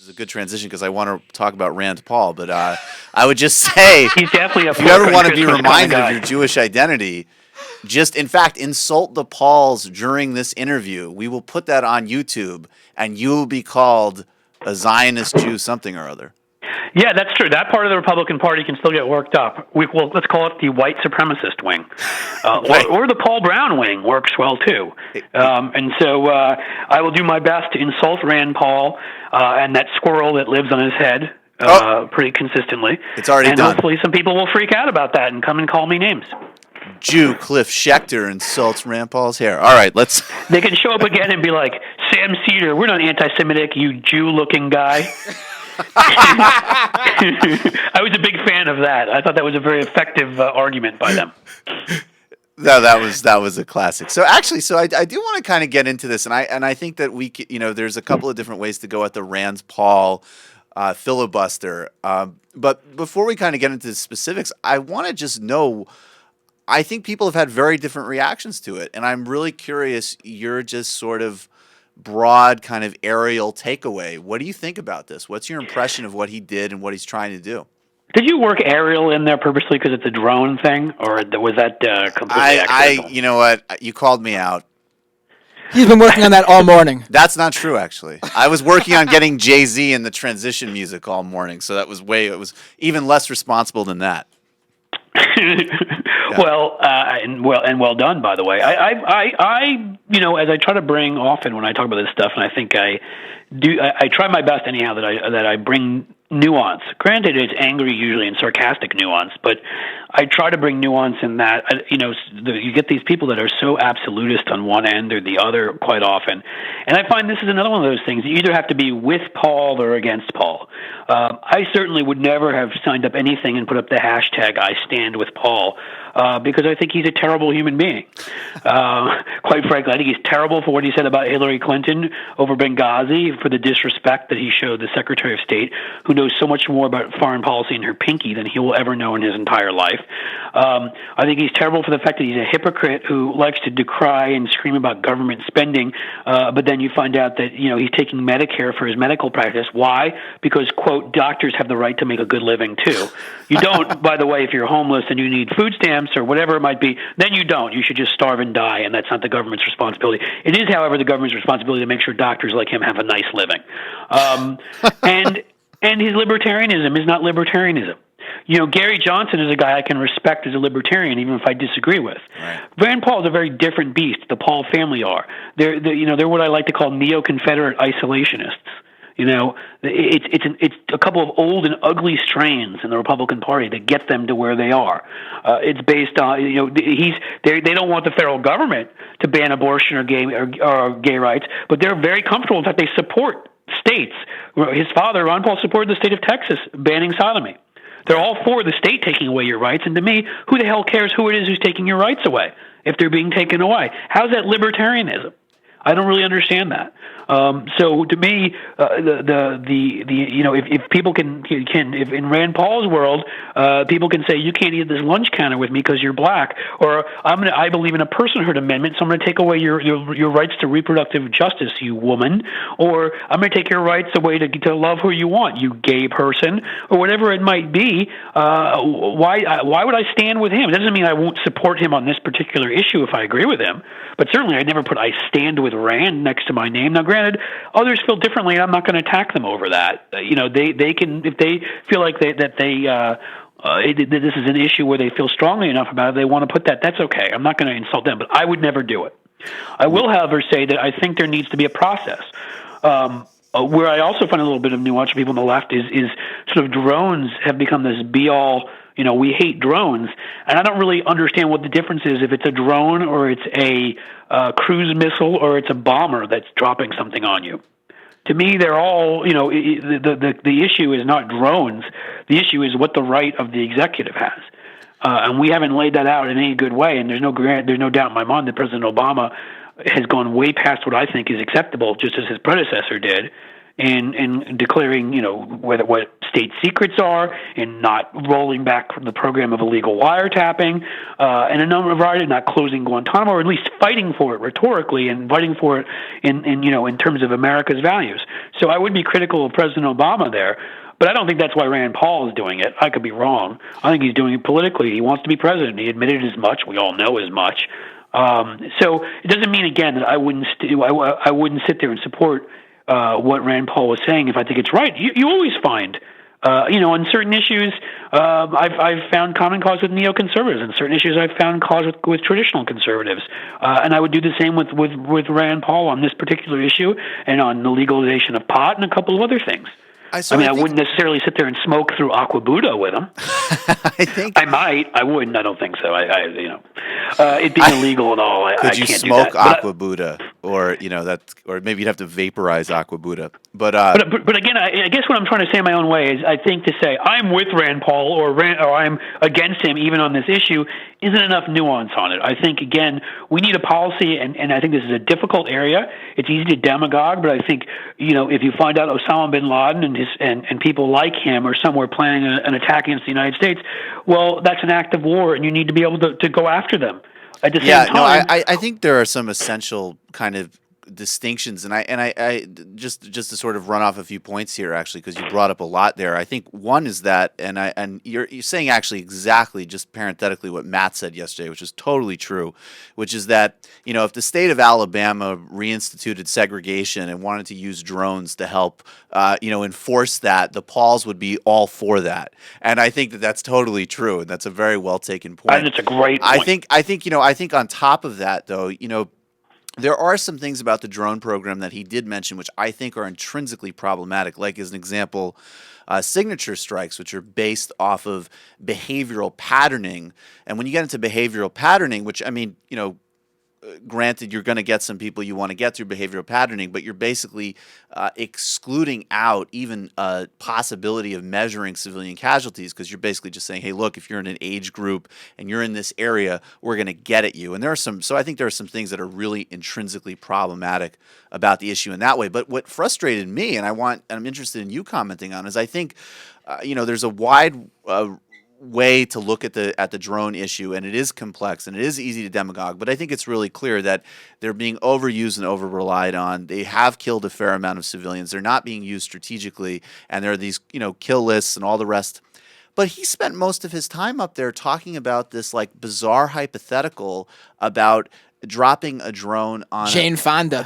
is a good transition because I want to talk about Rand Paul. But I would just say, he's definitely if you ever want to be reminded of your Jewish identity, just, in fact, insult the Pauls during this interview. We will put that on YouTube, and you will be called a Zionist Jew something or other. Yeah, that's true. That part of the Republican Party can still get worked up. Well, let's call it the white supremacist wing. Or the Paul Brown wing works well, too. And so I will do my best to insult Rand Paul and that squirrel that lives on his head pretty consistently. It's already done. And hopefully some people will freak out about that and come and call me names. Jew Cliff Schecter insults Rand Paul's hair. All right, let's... They can show up again and be like, Sam Seder, we're not anti-Semitic, you Jew-looking guy. I was a big fan of that. I thought that was a very effective argument by them. No, that was a classic. So actually, I do want to kind of get into this, and I think that there's a couple of different ways to go at the Rand Paul filibuster. But before we kind of get into the specifics, I want to just know, I think people have had very different reactions to it, and I'm really curious, you're just sort of broad kind of aerial takeaway. What do you think about this? What's your impression of what he did and what he's trying to do? Did you work aerial in there purposely because it's a drone thing, or was that completely accidental? You know what? You called me out. He's been working on that all morning. That's not true, actually. I was working on getting Jay-Z in the transition music all morning, so it was even less responsible than that. Yeah. Well done, by the way. I as I try to bring often when I talk about this stuff, and I think I try my best anyhow that I bring nuance. Granted, it's angry usually and sarcastic nuance, but I try to bring nuance in that. You get these people that are so absolutist on one end or the other quite often, and I find this is another one of those things. You either have to be with Paul or against Paul. I certainly would never have signed up anything and put up the hashtag I stand with Paul because I think he's a terrible human being. Quite frankly, I think he's terrible for what he said about Hillary Clinton over Benghazi, for the disrespect that he showed the Secretary of State, who knows so much more about foreign policy in her pinky than he will ever know in his entire life. I think he's terrible for the fact that he's a hypocrite who likes to decry and scream about government spending, but then you find out that he's taking Medicare for his medical practice. Why? Because, quote, doctors have the right to make a good living too. You don't, by the way, if you're homeless and you need food stamps or whatever it might be, then you don't. You should just starve and die, and that's not the government's responsibility. It is, however, the government's responsibility to make sure doctors like him have a nice living. And his libertarianism is not libertarianism. Gary Johnson is a guy I can respect as a libertarian, even if I disagree with. Right. Rand Paul is a very different beast. The Paul family are. They're what I like to call neo-Confederate isolationists. It's a couple of old and ugly strains in the Republican Party that get them to where they are. It's based on they don't want the federal government to ban abortion or gay rights, but they're very comfortable. In fact, they support states. His father, Ron Paul, supported the state of Texas banning sodomy. They're all for the state taking away your rights, and to me, who the hell cares who it is who's taking your rights away if they're being taken away? How's that libertarianism? I don't really understand that. So to me, if people can if in Rand Paul's world, people can say you can't eat this lunch counter with me because you're black, or I believe in a personhood amendment, so I'm going to take away your rights to reproductive justice, you woman, or I'm going to take your rights away to love who you want, you gay person, or whatever it might be. Why would I stand with him? It doesn't mean I won't support him on this particular issue if I agree with him, but certainly I'd never put I stand with Rand next to my name. Now, granted, others feel differently, and I'm not going to attack them over that. They can, if they feel like that this is an issue where they feel strongly enough about it, they want to put that. That's okay. I'm not going to insult them, but I would never do it. I will, however, say that I think there needs to be a process. Where I also find a little bit of nuance for people on the left is sort of drones have become this be-all. We hate drones, and I don't really understand what the difference is if it's a drone or it's a cruise missile or it's a bomber that's dropping something on you. To me, they're all, the issue is not drones. The issue is what the right of the executive has. And we haven't laid that out in any good way, and there's no doubt in my mind that President Obama has gone way past what I think is acceptable, just as his predecessor did, in declaring, what state secrets are, and not rolling back the program of illegal wiretapping, and a number of variety, not closing Guantanamo, or at least fighting for it rhetorically and fighting for it in terms of America's values. So I would be critical of President Obama there. But I don't think that's why Rand Paul is doing it. I could be wrong. I think he's doing it politically. He wants to be president. He admitted as much. We all know as much. So it doesn't mean, again, that I wouldn't sit there and support what Rand Paul was saying if I think it's right. You always find, on certain issues, I've found common cause with neoconservatives. On certain issues, I've found cause with traditional conservatives. And I would do the same with Rand Paul on this particular issue and on the legalization of pot and a couple of other things. I wouldn't necessarily sit there and smoke through Aqua Buddha with him. I might. I wouldn't. I don't think so. It being illegal and all, I can't do that. Could you smoke Aqua Buddha, or or maybe you'd have to vaporize Aqua Buddha? But again, I guess what I'm trying to say in my own way is, I think to say I'm with Rand Paul or I'm against him even on this issue isn't enough nuance on it. I think, again, we need a policy, and I think this is a difficult area. It's easy to demagogue, but I think, if you find out Osama bin Laden and people like him are somewhere planning an attack against the United States, well, that's an act of war, and you need to be able to go after them. At the same time, I think there are some essential kind of distinctions, and I just to sort of run off a few points here, actually, because you brought up a lot there. I think one is that, and you're saying actually exactly, just parenthetically, what Matt said yesterday, which is totally true, which is that if the state of Alabama reinstituted segregation and wanted to use drones to help enforce that, the Pauls would be all for that, and I think that that's totally true, and that's a very well taken point. And it's a great point. I think on top of that, though, there are some things about the drone program that he did mention which I think are intrinsically problematic, like, as an example, signature strikes, which are based off of behavioral patterning. And when you get into behavioral patterning, which, granted, you're going to get some people you want to get through behavioral patterning, but you're basically excluding out even a possibility of measuring civilian casualties, because you're basically just saying, hey, look, if you're in an age group and you're in this area, we're going to get at you. And so I think there are some things that are really intrinsically problematic about the issue in that way. But what frustrated me, and I'm interested in you commenting on, is I think, there's a wide way to look at the drone issue, and it is complex and it is easy to demagogue, but I think it's really clear that they're being overused and over relied on. They have killed a fair amount of civilians. They're not being used strategically, and there are these kill lists and all the rest. But he spent most of his time up there talking about this bizarre hypothetical about dropping a drone on Jane Fonda,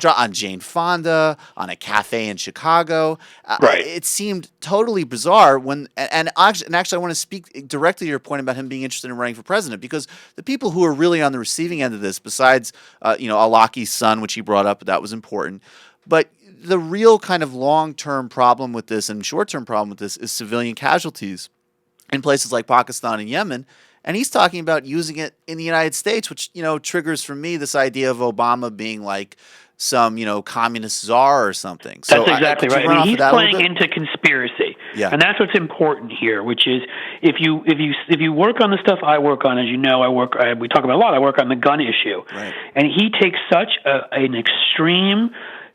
on a cafe in Chicago. Right. It seemed totally bizarre and actually I want to speak directly to your point about him being interested in running for president, because the people who are really on the receiving end of this, besides Alaki's son, which he brought up, that was important, but the real kind of long-term problem with this and short-term problem with this is civilian casualties in places like Pakistan and Yemen. And he's talking about using it in the United States, which, triggers for me this idea of Obama being like some, communist czar or something. So that's exactly right. He's playing into conspiracy. Yeah. And that's what's important here, which is if you work on the stuff I work on, as you know, we talk about a lot, I work on the gun issue. Right. And he takes such an extreme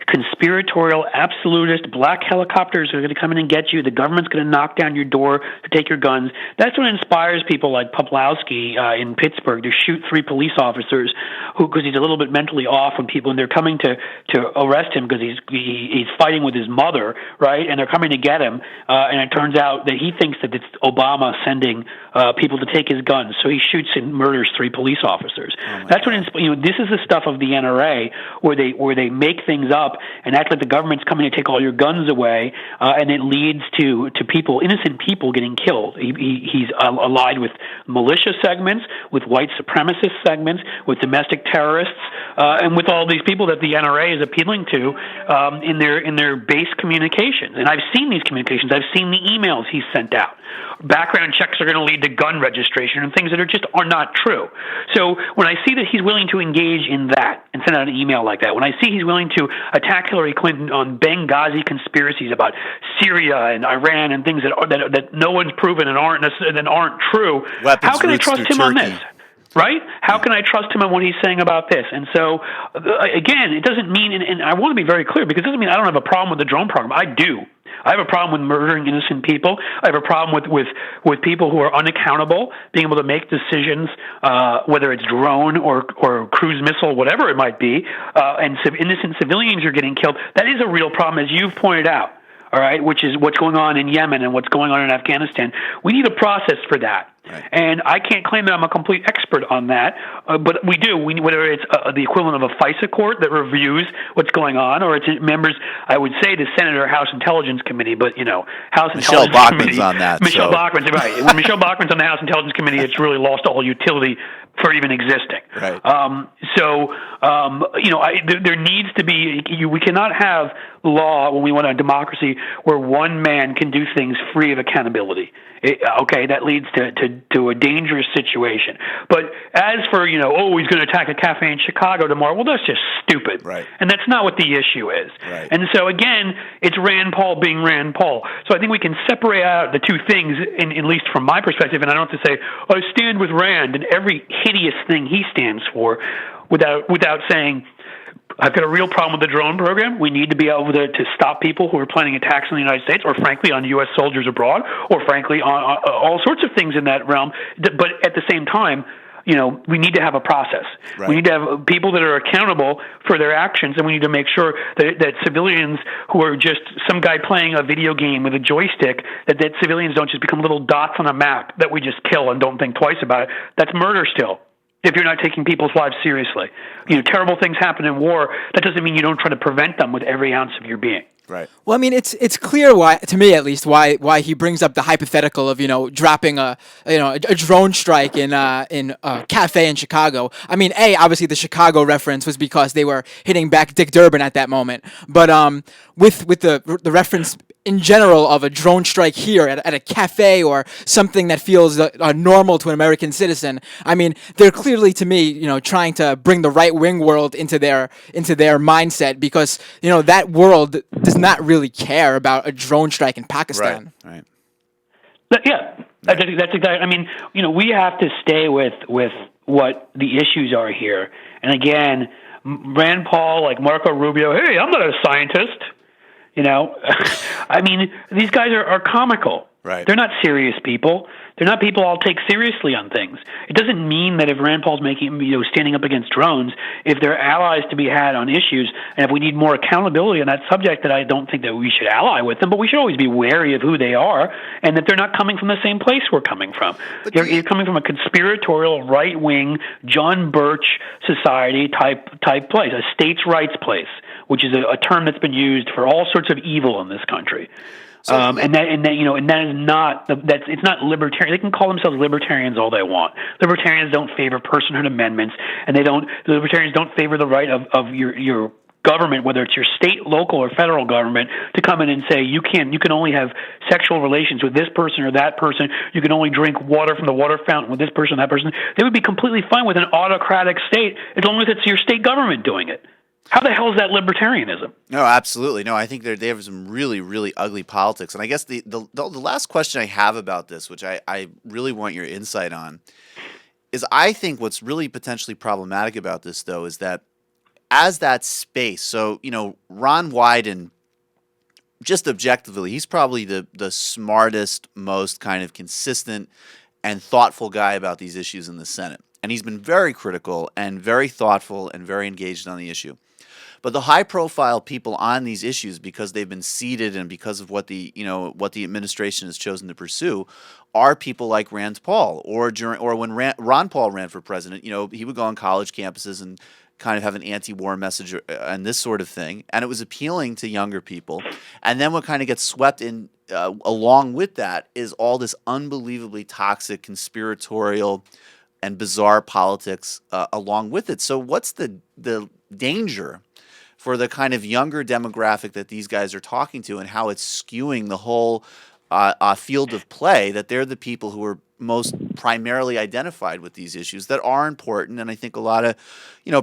conspiratorial, absolutist, black helicopters are going to come in and get you. The government's going to knock down your door to take your guns. That's what inspires people like Poplawski in Pittsburgh to shoot 3 police officers because he's a little bit mentally off when they're coming to arrest him because he's fighting with his mother, right? And they're coming to get him, and it turns out that he thinks that it's Obama sending people to take his guns, so he shoots and murders 3 police officers. That's what this is the stuff of the NRA where they make things up and act like the government's coming to take all your guns away, and it leads to innocent people getting killed. He's allied with militia segments, with white supremacist segments, with domestic terrorists, and with all these people that the NRA is appealing to in their base communications. And I've seen these communications. I've seen the emails he's sent out. Background checks are going to lead to gun registration and things that are not true. So when I see that he's willing to engage in that and send out an email like that, when I see he's willing to attack Hillary Clinton on Benghazi conspiracies about Syria and Iran and things that no one's proven and aren't true, how can I trust him on this? Right? How can I trust him on what he's saying about this? And so, again, it doesn't mean, and I want to be very clear, because it doesn't mean I don't have a problem with the drone program. I do. I have a problem with murdering innocent people. I have a problem with people who are unaccountable, being able to make decisions, whether it's drone or cruise missile, whatever it might be, and innocent civilians are getting killed. That is a real problem, as you've pointed out. All right, which is what's going on in Yemen and what's going on in Afghanistan. We need a process for that. Right. And I can't claim that I'm a complete expert on that, but we do. Whether it's the equivalent of a FISA court that reviews what's going on, or it's members, I would say the Senate or House Intelligence Committee, but House Michelle Intelligence Bachman's Committee. on that. Michelle Bachman's right. When Michelle Bachman's on the House Intelligence Committee, it's really lost all utility for even existing. Right. There needs to be. We cannot have law when we want a democracy where one man can do things free of accountability. That leads to a dangerous situation. But as for, he's going to attack a cafe in Chicago tomorrow, well, that's just stupid. Right. And that's not what the issue is. Right. And so, again, it's Rand Paul being Rand Paul. So I think we can separate out the two things, at least from my perspective, and I don't have to say, I stand with Rand and every hideous thing he stands for without saying, I've got a real problem with the drone program. We need to be able to stop people who are planning attacks in the United States, or frankly on U.S. soldiers abroad, or frankly on all sorts of things in that realm. But at the same time, we need to have a process. Right. We need to have people that are accountable for their actions, and we need to make sure that civilians who are just some guy playing a video game with a joystick, that civilians don't just become little dots on a map that we just kill and don't think twice about it. That's murder still, if you're not taking people's lives seriously. Terrible things happen in war. That doesn't mean you don't try to prevent them with every ounce of your being. Right. Well, I mean, it's clear why, to me at least, why he brings up the hypothetical of dropping a drone strike in a cafe in Chicago. I mean, obviously the Chicago reference was because they were hitting back Dick Durbin at that moment, but with the reference in general of a drone strike here at a cafe or something that feels normal to an American citizen, I mean, they're clearly, to me, trying to bring the right-wing world into their mindset, because that world does not really care about a drone strike in Pakistan. Right. Yeah, that's exactly. I mean, we have to stay with what the issues are here. And again, Rand Paul, like Marco Rubio, hey, I'm not a scientist. I mean, these guys are comical. Right. They're not serious people. They're not people I'll take seriously on things. It doesn't mean that if Rand Paul's standing up against drones, if they're allies to be had on issues, and if we need more accountability on that subject, that I don't think that we should ally with them, but we should always be wary of who they are, and that they're not coming from the same place we're coming from. You're coming from a conspiratorial, right-wing, John Birch society type place, a states' rights place, which is a term that's been used for all sorts of evil in this country. And that is not it's not libertarian. They can call themselves libertarians all they want. Libertarians don't favor personhood amendments, and the libertarians don't favor the right of your government, whether it's your state, local, or federal government, to come in and say you can only have sexual relations with this person or that person. You can only drink water from the water fountain with this person or that person. They would be completely fine with an autocratic state as long as it's your state government doing it. How the hell is that libertarianism? No, absolutely. No, I think they have some really, really ugly politics. And I guess the last question I have about this, which I really want your insight on, is I think what's really potentially problematic about this, though, is that as that space, so, Ron Wyden, just objectively, he's probably the smartest, most kind of consistent and thoughtful guy about these issues in the Senate. And he's been very critical and very thoughtful and very engaged on the issue. But the high-profile people on these issues, because they've been seated and because of what the administration has chosen to pursue, are people like Rand Paul. Or when Ron Paul ran for president, he would go on college campuses and kind of have an anti-war message and this sort of thing, and it was appealing to younger people. And then what kind of gets swept in along with that is all this unbelievably toxic, conspiratorial, and bizarre politics along with it. So what's the danger for the kind of younger demographic that these guys are talking to, and how it's skewing the whole field of play, that they're the people who are most primarily identified with these issues that are important, and I think a lot of,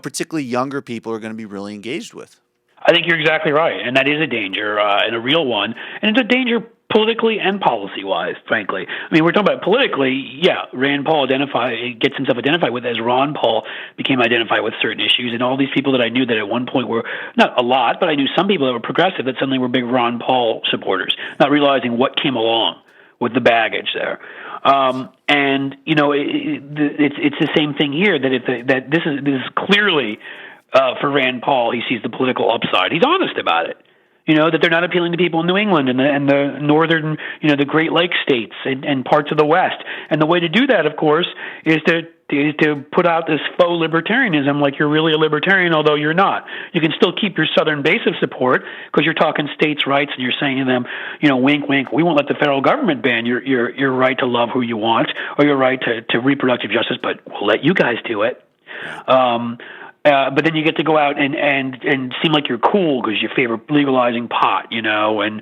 particularly younger people are going to be really engaged with? I think you're exactly right, and that is a danger, and a real one. And it's a danger politically and policy-wise, frankly. I mean, we're talking about politically, yeah, Rand Paul gets himself identified with as Ron Paul became identified with certain issues, and all these people that I knew that at one point were, not a lot, but I knew some people that were progressive that suddenly were big Ron Paul supporters, not realizing what came along with the baggage there. And, you know, it's the same thing here, that this is clearly, for Rand Paul, he sees the political upside. He's honest about it. You know, that they're not appealing to people in New England and the northern, you know, the Great Lakes states and parts of the West. And the way to do that, of course, is to put out this faux libertarianism, like you're really a libertarian, although you're not. You can still keep your southern base of support because you're talking states' rights and you're saying to them, you know, wink, wink, we won't let the federal government ban your right to love who you want or your right to reproductive justice, but we'll let you guys do it. But then you get to go out and seem like you're cool because you favor legalizing pot, you know, and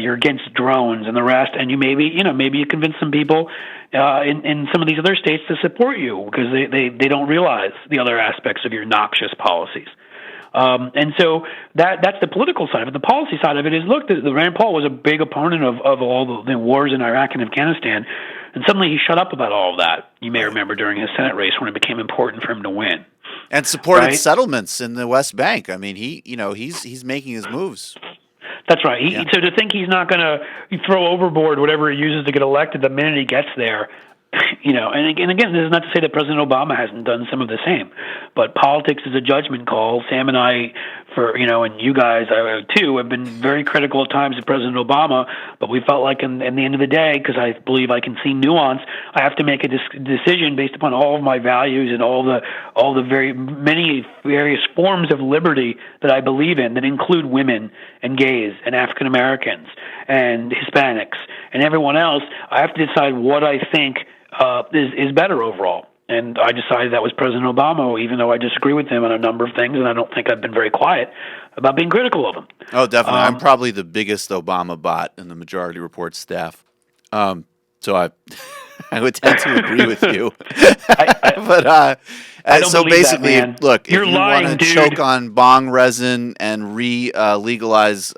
you're against drones and the rest, and maybe you convince some people in some of these other states to support you because they don't realize the other aspects of your noxious policies. And so that's the political side of it. The policy side of it is, look, the Rand Paul was a big opponent of all the wars in Iraq and Afghanistan, and suddenly he shut up about all of that. You may remember during his Senate race when it became important for him to win. And supported settlements in the West Bank. I mean, he's making his moves. That's right. So to think he's not going to throw overboard whatever he uses to get elected the minute he gets there, you know, and again, this is not to say that President Obama hasn't done some of the same, but politics is a judgment call. Sam and I, and you guys too, have been very critical at times of President Obama, but we felt like in the end of the day, because I believe I can see nuance, I have to make a decision based upon all of my values and all the very many various forms of liberty that I believe in, that include women and gays and African Americans and Hispanics and everyone else. I have to decide what I think is better overall. And I decided that was President Obama, even though I disagree with him on a number of things, and I don't think I've been very quiet about being critical of him. Oh, definitely. I'm probably the biggest Obama bot in the Majority Report staff. So I would tend to agree with you. But so basically, that, look, you're if you lying, want to dude. choke on bong resin and legalize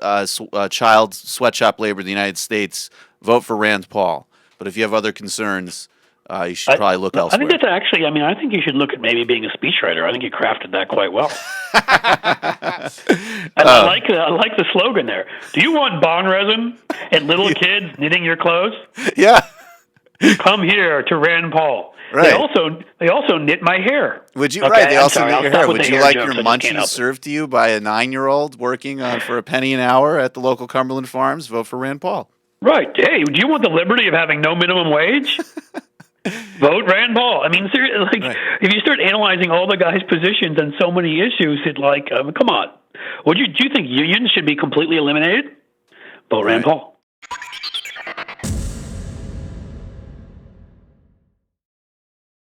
child sweatshop labor in the United States, vote for Rand Paul. But if you have other concerns, you should probably look elsewhere. I think that's actually, I think you should look at maybe being a speechwriter. I think you crafted that quite well. And I like the slogan there. Do you want bong resin and little kids knitting your clothes? Yeah. Come here to Rand Paul. Right. They also knit my hair. Would you? Okay, Right. They also sorry, knit your I'll hair. stop with Would the you hair like jokes, your I just can't munchies help it. served to you by a 9-year-old working for a penny an hour at the local Cumberland Farms? Vote for Rand Paul. Right. Hey, do you want the liberty of having no minimum wage? Vote Rand Paul. I mean, seriously, Right. If you start analyzing all the guy's positions on so many issues, come on. Do you think unions should be completely eliminated? Vote Rand Paul.